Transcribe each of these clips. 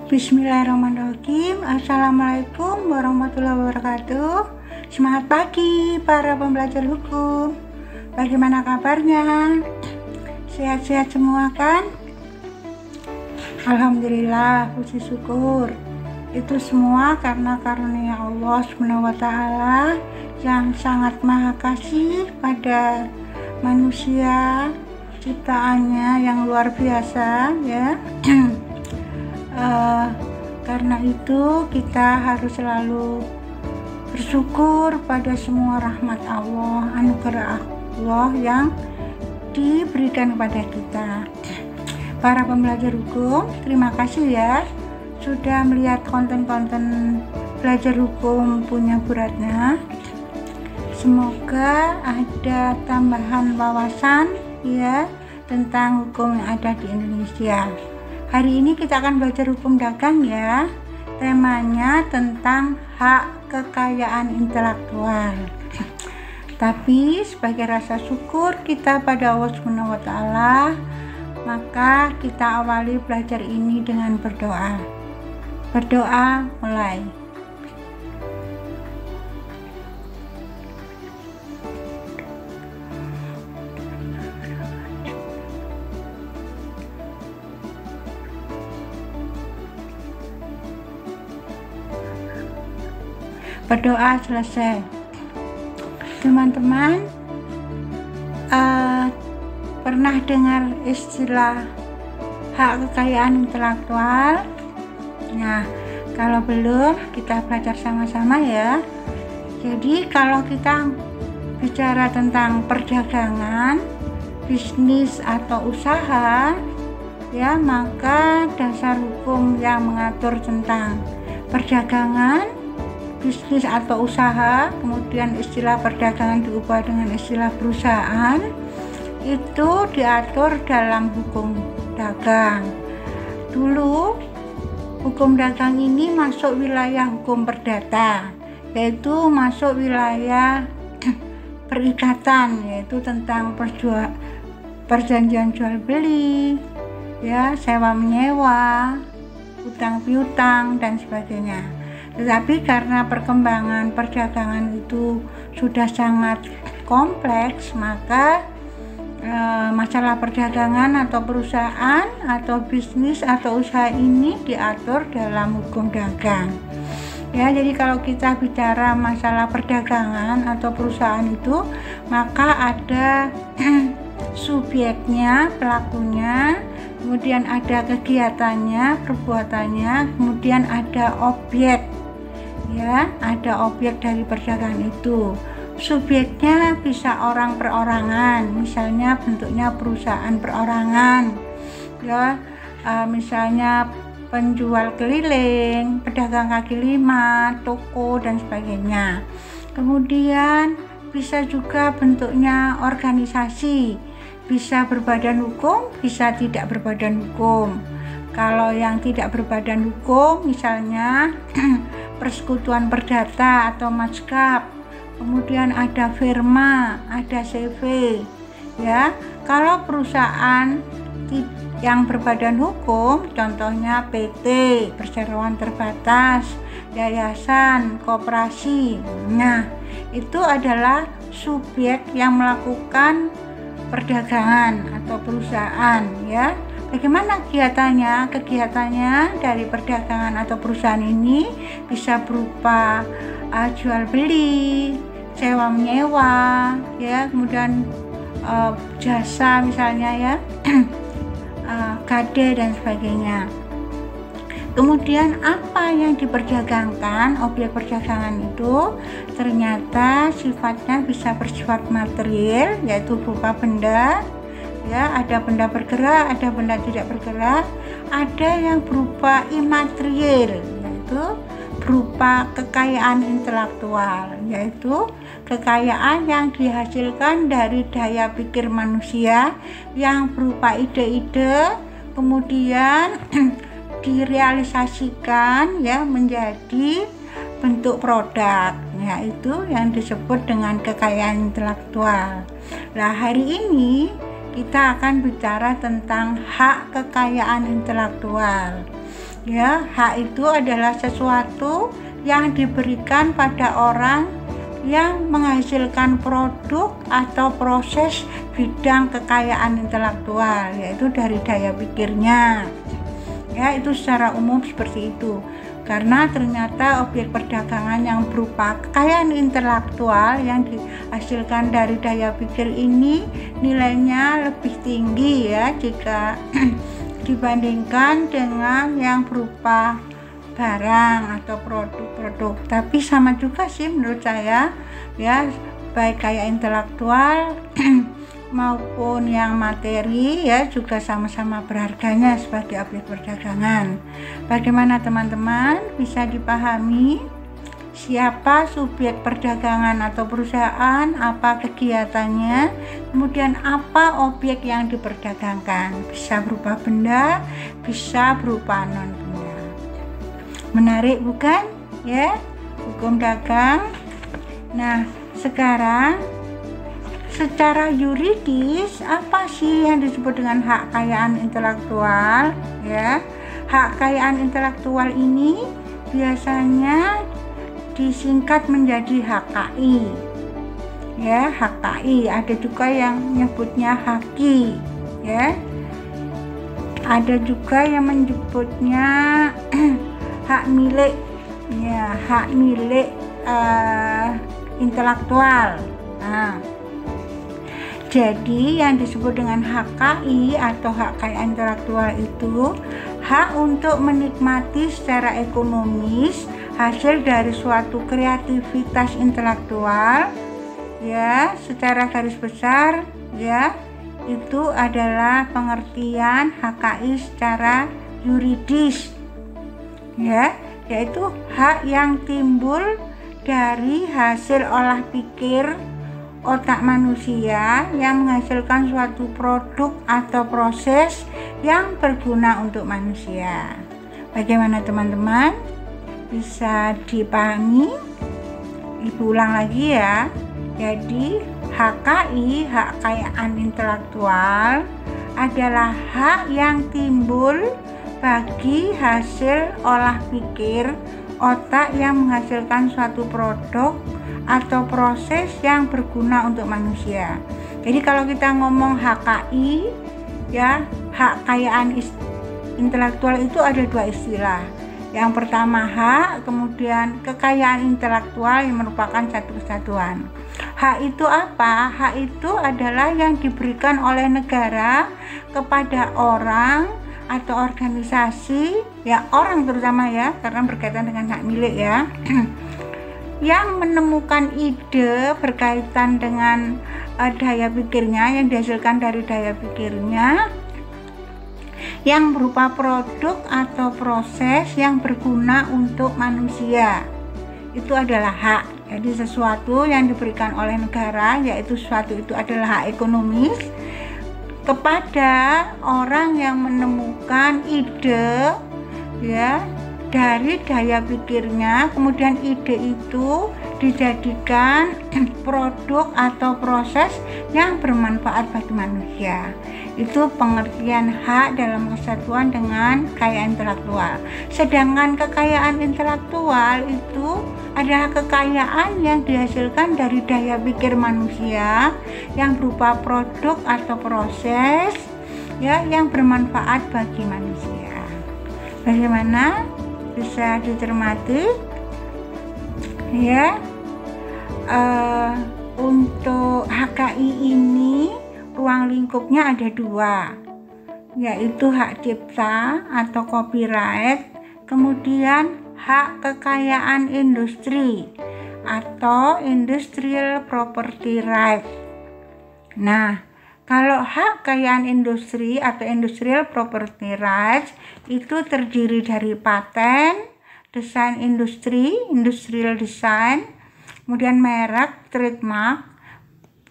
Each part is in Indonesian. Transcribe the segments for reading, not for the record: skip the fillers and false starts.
Bismillahirrahmanirrahim. Assalamualaikum warahmatullahi wabarakatuh. Semangat pagi para pembelajar hukum. Bagaimana kabarnya? Sehat-sehat semua kan? Alhamdulillah, puji syukur. Itu semua karena karunia Allah SWT yang sangat maha kasih pada manusia, ciptaannya yang luar biasa ya. Karena itu kita harus selalu bersyukur pada semua rahmat Allah, anugerah Allah yang diberikan kepada kita. Para pembelajar hukum, terima kasih ya sudah melihat konten-konten belajar hukum punya Bu Ratna. Semoga ada tambahan wawasan ya tentang hukum yang ada di Indonesia. Hari ini kita akan belajar hukum dagang ya. Temanya tentang hak kekayaan intelektual. Tapi sebagai rasa syukur kita pada Allah SWT, maka kita awali belajar ini dengan berdoa. Berdoa mulai. Berdoa selesai. Teman-teman pernah dengar istilah hak kekayaan intelektual? Nah, kalau belum, kita belajar sama-sama ya. Jadi kalau kita bicara tentang perdagangan, bisnis atau usaha ya, maka dasar hukum yang mengatur tentang perdagangan, bisnis atau usaha, kemudian istilah perdagangan diubah dengan istilah perusahaan, itu diatur dalam hukum dagang. Dulu hukum dagang ini masuk wilayah hukum perdata, yaitu masuk wilayah perikatan, yaitu tentang perjanjian jual beli ya, sewa menyewa, utang piutang dan sebagainya. Tetapi karena perkembangan perdagangan itu sudah sangat kompleks, maka masalah perdagangan atau perusahaan atau bisnis atau usaha ini diatur dalam hukum dagang. Ya, jadi kalau kita bicara masalah perdagangan atau perusahaan itu, maka ada subjeknya, pelakunya, kemudian ada kegiatannya, perbuatannya, kemudian ada objek. Ya, ada objek dari perdagangan itu. Subjeknya bisa orang perorangan, misalnya bentuknya perusahaan perorangan ya, misalnya penjual keliling, pedagang kaki lima, toko dan sebagainya. Kemudian bisa juga bentuknya organisasi, bisa berbadan hukum, bisa tidak berbadan hukum. Kalau yang tidak berbadan hukum misalnya persekutuan perdata atau mazhab, kemudian ada firma, ada CV ya. Kalau perusahaan yang berbadan hukum, contohnya PT, perseroan terbatas, yayasan, koperasi, nah itu adalah subjek yang melakukan perdagangan atau perusahaan ya. Bagaimana kegiatannya? Kegiatannya dari perdagangan atau perusahaan ini bisa berupa jual beli, sewa menyewa, ya, kemudian jasa misalnya ya, gade dan sebagainya. Kemudian apa yang diperdagangkan, objek perdagangan itu ternyata sifatnya bisa bersifat material, yaitu berupa benda. Ya, ada benda bergerak, ada benda tidak bergerak, ada yang berupa imaterial, yaitu berupa kekayaan intelektual, yaitu kekayaan yang dihasilkan dari daya pikir manusia yang berupa ide-ide, kemudian direalisasikan ya menjadi bentuk produk, yaitu yang disebut dengan kekayaan intelektual. Nah, hari ini kita akan bicara tentang hak kekayaan intelektual. Ya, hak itu adalah sesuatu yang diberikan pada orang yang menghasilkan produk atau proses bidang kekayaan intelektual, yaitu dari daya pikirnya. Ya, itu secara umum seperti itu. Karena ternyata objek perdagangan yang berupa kekayaan intelektual yang dihasilkan dari daya pikir ini nilainya lebih tinggi ya jika dibandingkan dengan yang berupa barang atau produk-produk. Tapi sama juga sih menurut saya ya, baik kayak intelektual maupun yang materi ya juga sama-sama berharganya sebagai objek perdagangan. Bagaimana teman-teman bisa dipahami siapa subjek perdagangan atau perusahaan, apa kegiatannya, kemudian apa objek yang diperdagangkan. Bisa berupa benda, bisa berupa non benda. Menarik bukan ya hukum dagang? Nah, sekarang secara yuridis apa sih yang disebut dengan hak kekayaan intelektual ya? Hak kekayaan intelektual ini biasanya disingkat menjadi HKI ya, HKI. Ada juga yang menyebutnya HAKI ya, ada juga yang menyebutnya hak milik ya, hak milik intelektual. Nah, jadi yang disebut dengan HKI atau hak kekayaan intelektual itu hak untuk menikmati secara ekonomis hasil dari suatu kreativitas intelektual ya, secara garis besar ya, itu adalah pengertian HKI secara yuridis ya, yaitu hak yang timbul dari hasil olah pikir otak manusia yang menghasilkan suatu produk atau proses yang berguna untuk manusia. Bagaimana teman-teman? Bisa dipahami? Ibu ulang lagi ya. Jadi HKI, hak kekayaan intelektual, adalah hak yang timbul bagi hasil olah pikir otak yang menghasilkan suatu produk atau proses yang berguna untuk manusia. Jadi kalau kita ngomong HKI ya, hak kekayaan intelektual itu ada dua istilah. Yang pertama hak, kemudian kekayaan intelektual yang merupakan satu kesatuan. Hak itu apa? Hak itu adalah yang diberikan oleh negara kepada orang atau organisasi ya, orang terutama ya, karena berkaitan dengan hak milik ya, yang menemukan ide berkaitan dengan daya pikirnya, yang dihasilkan dari daya pikirnya, yang berupa produk atau proses yang berguna untuk manusia. Itu adalah hak. Jadi sesuatu yang diberikan oleh negara, yaitu sesuatu itu adalah hak ekonomis, kepada orang yang menemukan ide ya dari daya pikirnya, kemudian ide itu dijadikan produk atau proses yang bermanfaat bagi manusia. Itu pengertian hak dalam kesatuan dengan kekayaan intelektual. Sedangkan kekayaan intelektual itu adalah kekayaan yang dihasilkan dari daya pikir manusia yang berupa produk atau proses ya yang bermanfaat bagi manusia. Bagaimana? Bisa dicermati ya. Untuk HKI ini ruang lingkupnya ada dua, yaitu hak cipta atau copyright, kemudian hak kekayaan industri atau industrial property right. Nah, kalau hak kekayaan industri atau industrial property rights itu terdiri dari paten, desain industri, industrial design, kemudian merek, trademark,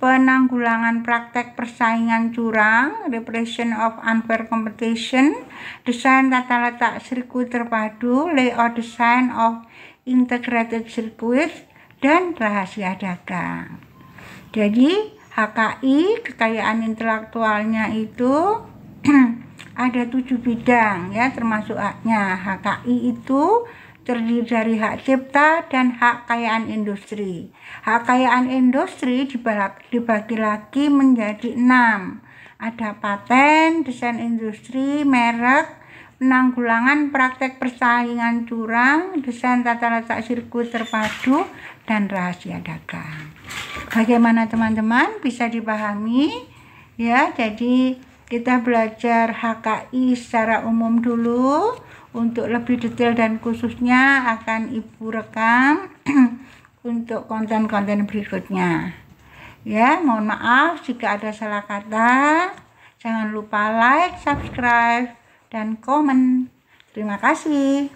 penanggulangan praktek persaingan curang, repression of unfair competition, desain tata letak sirkuit terpadu, layout design of integrated circuit, dan rahasia dagang. Jadi HKI, kekayaan intelektualnya itu ada 7 bidang ya, termasuk haknya. HKI itu terdiri dari hak cipta dan hak kekayaan industri. Hak kekayaan industri dibagi lagi menjadi 6. Ada paten, desain industri, merek, penanggulangan praktek persaingan curang, desain tata letak sirkuit terpadu, dan rahasia dagang. Bagaimana teman-teman, bisa dipahami ya? Jadi kita belajar HKI secara umum dulu. Untuk lebih detail dan khususnya akan Ibu rekam untuk konten-konten berikutnya. Ya, mohon maaf jika ada salah kata. Jangan lupa like, subscribe, dan komen. Terima kasih.